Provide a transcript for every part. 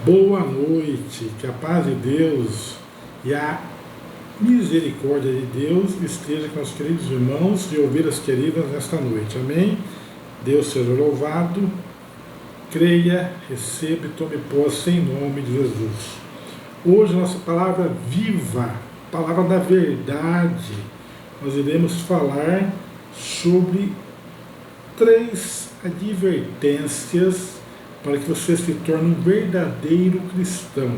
Boa noite, que a paz de Deus e a misericórdia de Deus esteja com os queridos irmãos e ovelhas queridas nesta noite, amém? Deus seja louvado, creia, receba e tome posse em nome de Jesus. Hoje nossa palavra viva, palavra da verdade, nós iremos falar sobre 3 advertências para que você se torne um verdadeiro cristão.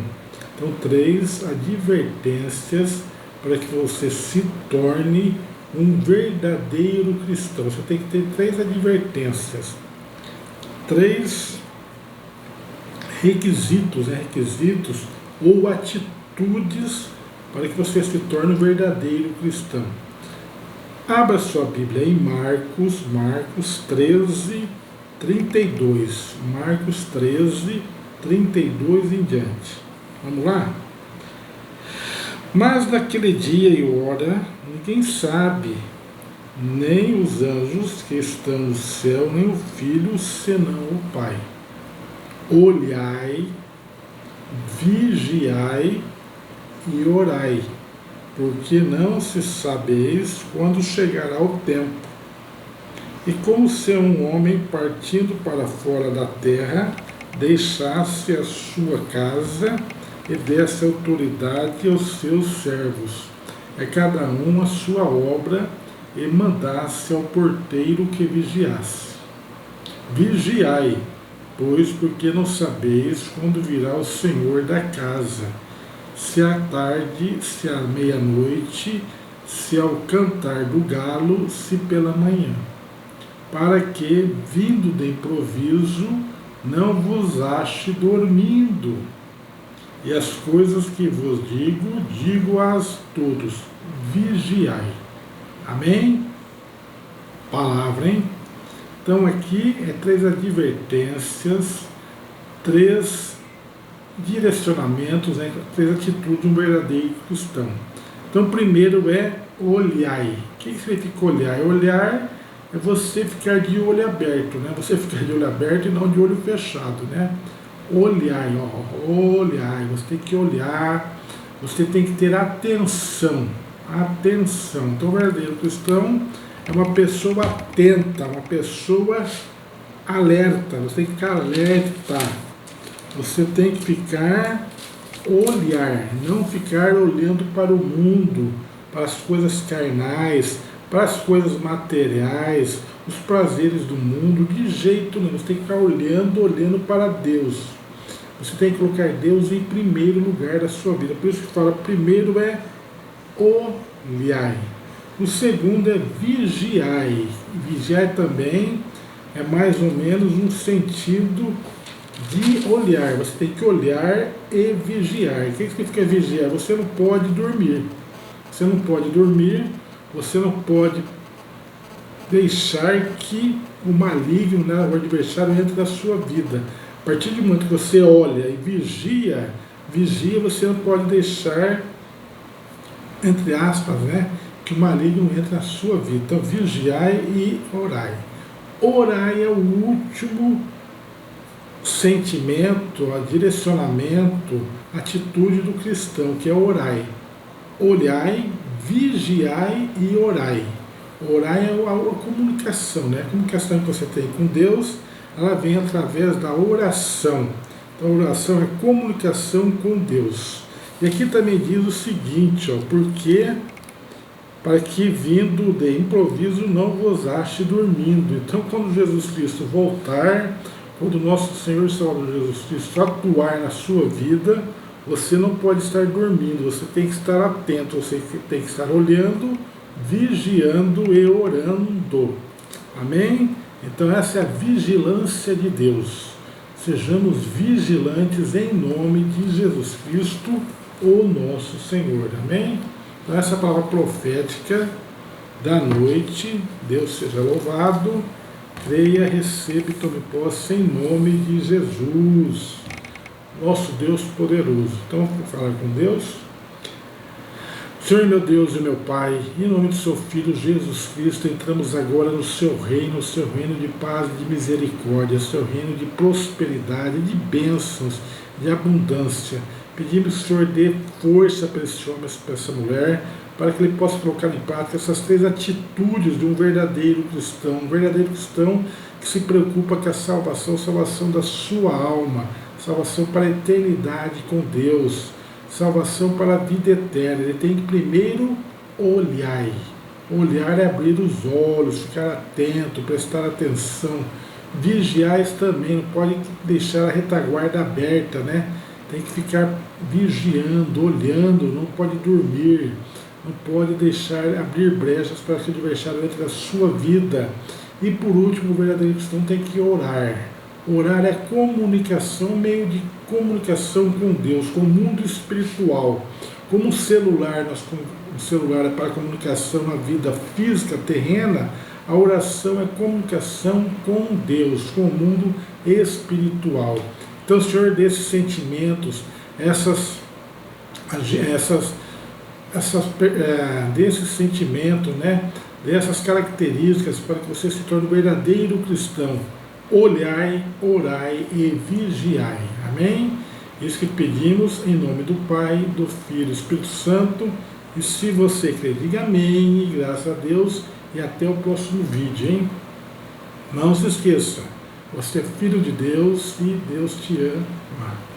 Então, 3 advertências para que você se torne um verdadeiro cristão. Você tem que ter 3 advertências, 3 requisitos ou atitudes para que você se torne um verdadeiro cristão. Abra sua Bíblia em Marcos 13, 32. Marcos 13, 32 em diante. Vamos lá? Mas naquele dia e hora, ninguém sabe, nem os anjos que estão no céu, nem o Filho, senão o Pai. Olhai, vigiai e orai, porque não se sabeis quando chegará o tempo. E como se um homem partindo para fora da terra deixasse a sua casa e desse autoridade aos seus servos, a cada um a sua obra, e mandasse ao porteiro que vigiasse. Vigiai, pois, porque não sabeis quando virá o Senhor da casa, se à tarde, se à meia-noite, se ao cantar do galo, se pela manhã, para que, vindo de improviso, não vos ache dormindo. E as coisas que vos digo-as todos, vigiai. Amém? Palavra, hein? Então aqui é 3 advertências, 3 direcionamentos, né? 3 atitudes de um verdadeiro cristão. Então primeiro é olhai. O que significa olhar? Olhar é você ficar de olho aberto, né? Você ficar de olho aberto e não de olho fechado, né? Olhai, olhai, você tem que olhar, você tem que ter atenção. Então o verdadeiro cristão é uma pessoa atenta, uma pessoa alerta, você tem que ficar alerta, você tem que olhar, não ficar olhando para o mundo, para as coisas carnais, para as coisas materiais, os prazeres do mundo, de jeito nenhum. Você tem que ficar olhando para Deus. Você tem que colocar Deus em primeiro lugar da sua vida. Por isso que fala, primeiro é olhai. O segundo é vigiai. Vigiai também é mais ou menos um sentido de olhar. Você tem que olhar e vigiar. O que significa vigiar? Você não pode dormir. Você não pode dormir. Você não pode deixar que o maligno, né, o adversário, entre na sua vida. A partir do momento que você olha e vigia, você não pode deixar, entre aspas, né, que o maligno entre na sua vida. Então, vigiai e orai. Orai é o último sentimento, direcionamento, atitude do cristão, que é orai. Olhai, vigiai e orai. Orai é a comunicação, né? A comunicação que você tem com Deus, ela vem através da oração. Então, a oração é comunicação com Deus. E aqui também diz o seguinte, porque para que vindo de improviso não vos ache dormindo. Então, quando Jesus Cristo voltar, quando o nosso Senhor e Salvador Jesus Cristo atuar na sua vida, você não pode estar dormindo, você tem que estar atento, você tem que estar olhando, vigiando e orando. Amém? Então essa é a vigilância de Deus. Sejamos vigilantes em nome de Jesus Cristo, o nosso Senhor. Amém? Então essa é a palavra profética da noite. Deus seja louvado. Creia, receba e tome posse em nome de Jesus, nosso Deus poderoso. Então, vou falar com Deus. Senhor, meu Deus e meu Pai, em nome do seu Filho Jesus Cristo, entramos agora no seu reino de paz e de misericórdia, seu reino de prosperidade, de bênçãos, de abundância. Pedimos que o Senhor dê força para esse homem, para essa mulher, para que ele possa colocar em prática essas 3 atitudes de um verdadeiro cristão que se preocupa com a salvação da sua alma, salvação para a eternidade com Deus, salvação para a vida eterna. Ele tem que primeiro olhar. Olhar é abrir os olhos, ficar atento, prestar atenção. Vigiar também, não pode deixar a retaguarda aberta, né? Tem que ficar vigiando, olhando, não pode dormir, não pode deixar abrir brechas para que o adversário entre na sua vida. E por último, o verdadeiro cristão tem que orar. Orar é comunicação, meio de comunicação com Deus, com o mundo espiritual. Como um celular é para comunicação na vida física, terrena, a oração é comunicação com Deus, com o mundo espiritual. Então, Senhor, desses sentimentos, desse sentimento, né, dessas características, para que você se torne um verdadeiro cristão. Olhai, orai e vigiai. Amém? Isso que pedimos em nome do Pai, do Filho e do Espírito Santo. E se você crer, diga amém, e graças a Deus, e até o próximo vídeo, hein? Não se esqueça, você é filho de Deus e Deus te ama.